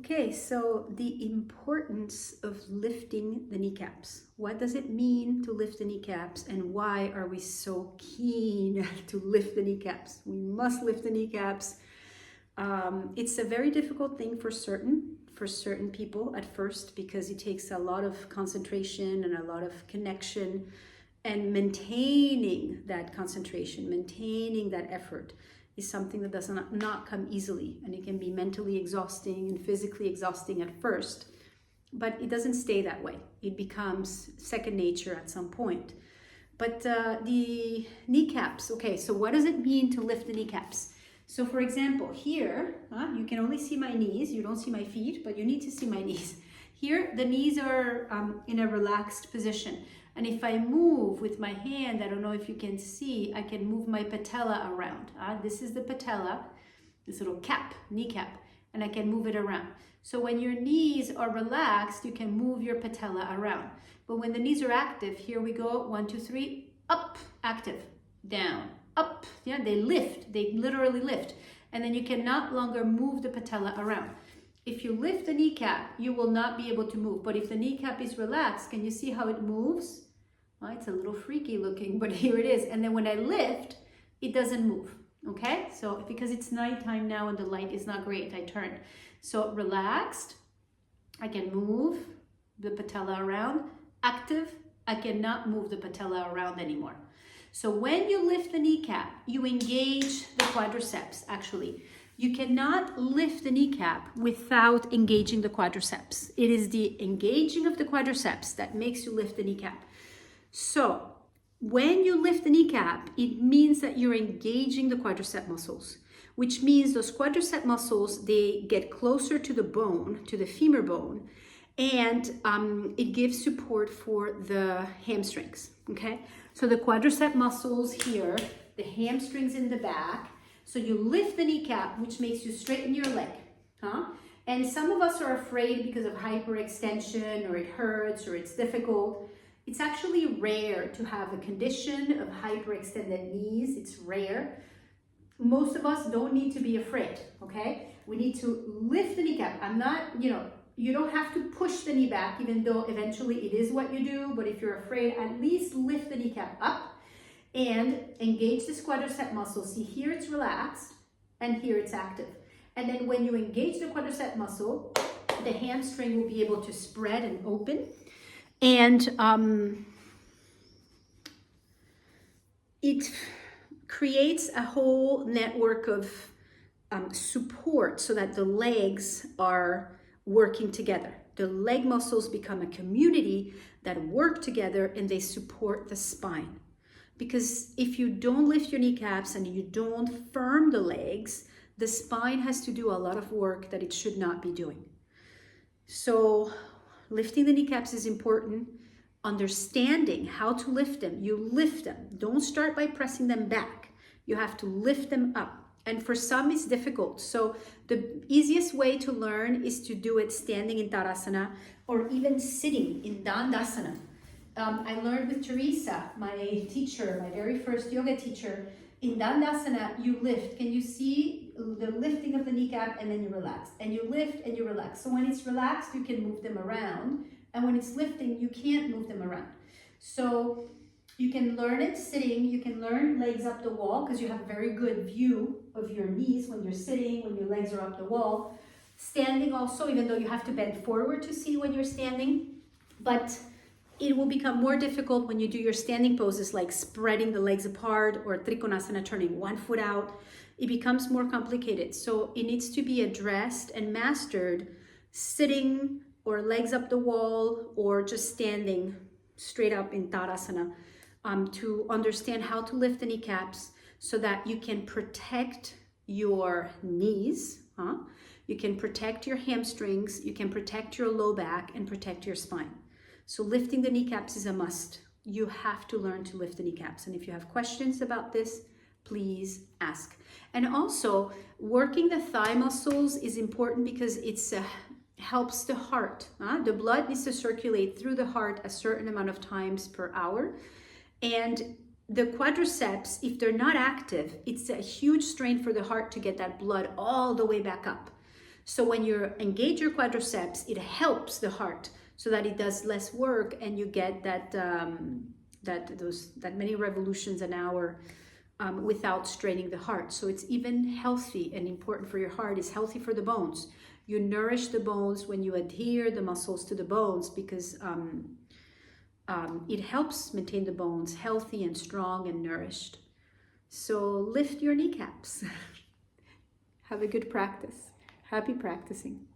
Okay, so the importance of lifting the kneecaps. What does it mean to lift the kneecaps, and why are we so keen to lift the kneecaps? We must lift the kneecaps. It's a very difficult thing for certain people at first, because it takes a lot of concentration and a lot of connection, and maintaining that concentration, maintaining that effort is something that does not come easily, and it can be mentally exhausting and physically exhausting at first, but it doesn't stay that way. It becomes second nature at some point. But the kneecaps, okay, so what does it mean to lift the kneecaps? So for example, here, you can only see my knees, you don't see my feet, but you need to see my knees. Here, the knees are in a relaxed position. And if I move with my hand, I don't know if you can see, I can move my patella around. This is the patella, this little cap, kneecap, and I can move it around. So when your knees are relaxed, you can move your patella around. But when the knees are active, here we go, 1, 2, 3, up, active, down, up. Yeah, they lift, they literally lift. And then you can not longer move the patella around. If you lift the kneecap, you will not be able to move. But if the kneecap is relaxed, can you see how it moves? Well, it's a little freaky looking, but here it is. And then when I lift, it doesn't move, okay? So because it's nighttime now and the light is not great, I turn. So relaxed, I can move the patella around. Active, I cannot move the patella around anymore. So when you lift the kneecap, you engage the quadriceps, actually. You cannot lift the kneecap without engaging the quadriceps. It is the engaging of the quadriceps that makes you lift the kneecap. So when you lift the kneecap, it means that you're engaging the quadricep muscles, which means those quadricep muscles, they get closer to the bone, to the femur bone, and it gives support for the hamstrings, okay? So the quadricep muscles here, the hamstrings in the back. So you lift the kneecap, which makes you straighten your leg, And some of us are afraid because of hyperextension, or it hurts, or it's difficult. It's actually rare to have a condition of hyperextended knees. It's rare. Most of us don't need to be afraid, okay? We need to lift the kneecap. You don't have to push the knee back, even though eventually it is what you do. But if you're afraid, at least lift the kneecap up and engage this quadricep muscle. See, here it's relaxed and here it's active. And then when you engage the quadricep muscle, the hamstring will be able to spread and open. And it creates a whole network of support so that the legs are working together. The leg muscles become a community that work together, and they support the spine. Because if you don't lift your kneecaps and you don't firm the legs, the spine has to do a lot of work that it should not be doing. So lifting the kneecaps is important. Understanding how to lift them. You lift them. Don't start by pressing them back. You have to lift them up. And for some, it's difficult. So the easiest way to learn is to do it standing in Tadasana, or even sitting in Dandasana. I learned with Teresa, my teacher, my very first yoga teacher. In Dandasana, you lift. Can you see the lifting of the kneecap, and then you relax? And you lift and you relax. So when it's relaxed, you can move them around. And when it's lifting, you can't move them around. So you can learn it sitting. You can learn legs up the wall, because you have a very good view of your knees when you're sitting, when your legs are up the wall. Standing also, even though you have to bend forward to see when you're standing. But it will become more difficult when you do your standing poses, like spreading the legs apart, or Trikonasana, turning one foot out. It becomes more complicated. So it needs to be addressed and mastered sitting, or legs up the wall, or just standing straight up in Tadasana, to understand how to lift the kneecaps so that you can protect your knees, you can protect your hamstrings, you can protect your low back, and protect your spine. So lifting the kneecaps is a must. You have to learn to lift the kneecaps. And if you have questions about this, please ask. And also, working the thigh muscles is important, because it's helps the heart. The blood needs to circulate through the heart a certain amount of times per hour. And the quadriceps, if they're not active, it's a huge strain for the heart to get that blood all the way back up. So when you engage your quadriceps, it helps the heart so that it does less work, and you get that that many revolutions an hour without straining the heart. So it's even healthy and important for your heart. It's healthy for the bones. You nourish the bones when you adhere the muscles to the bones, because it helps maintain the bones healthy and strong and nourished. So lift your kneecaps. Have a good practice. Happy practicing.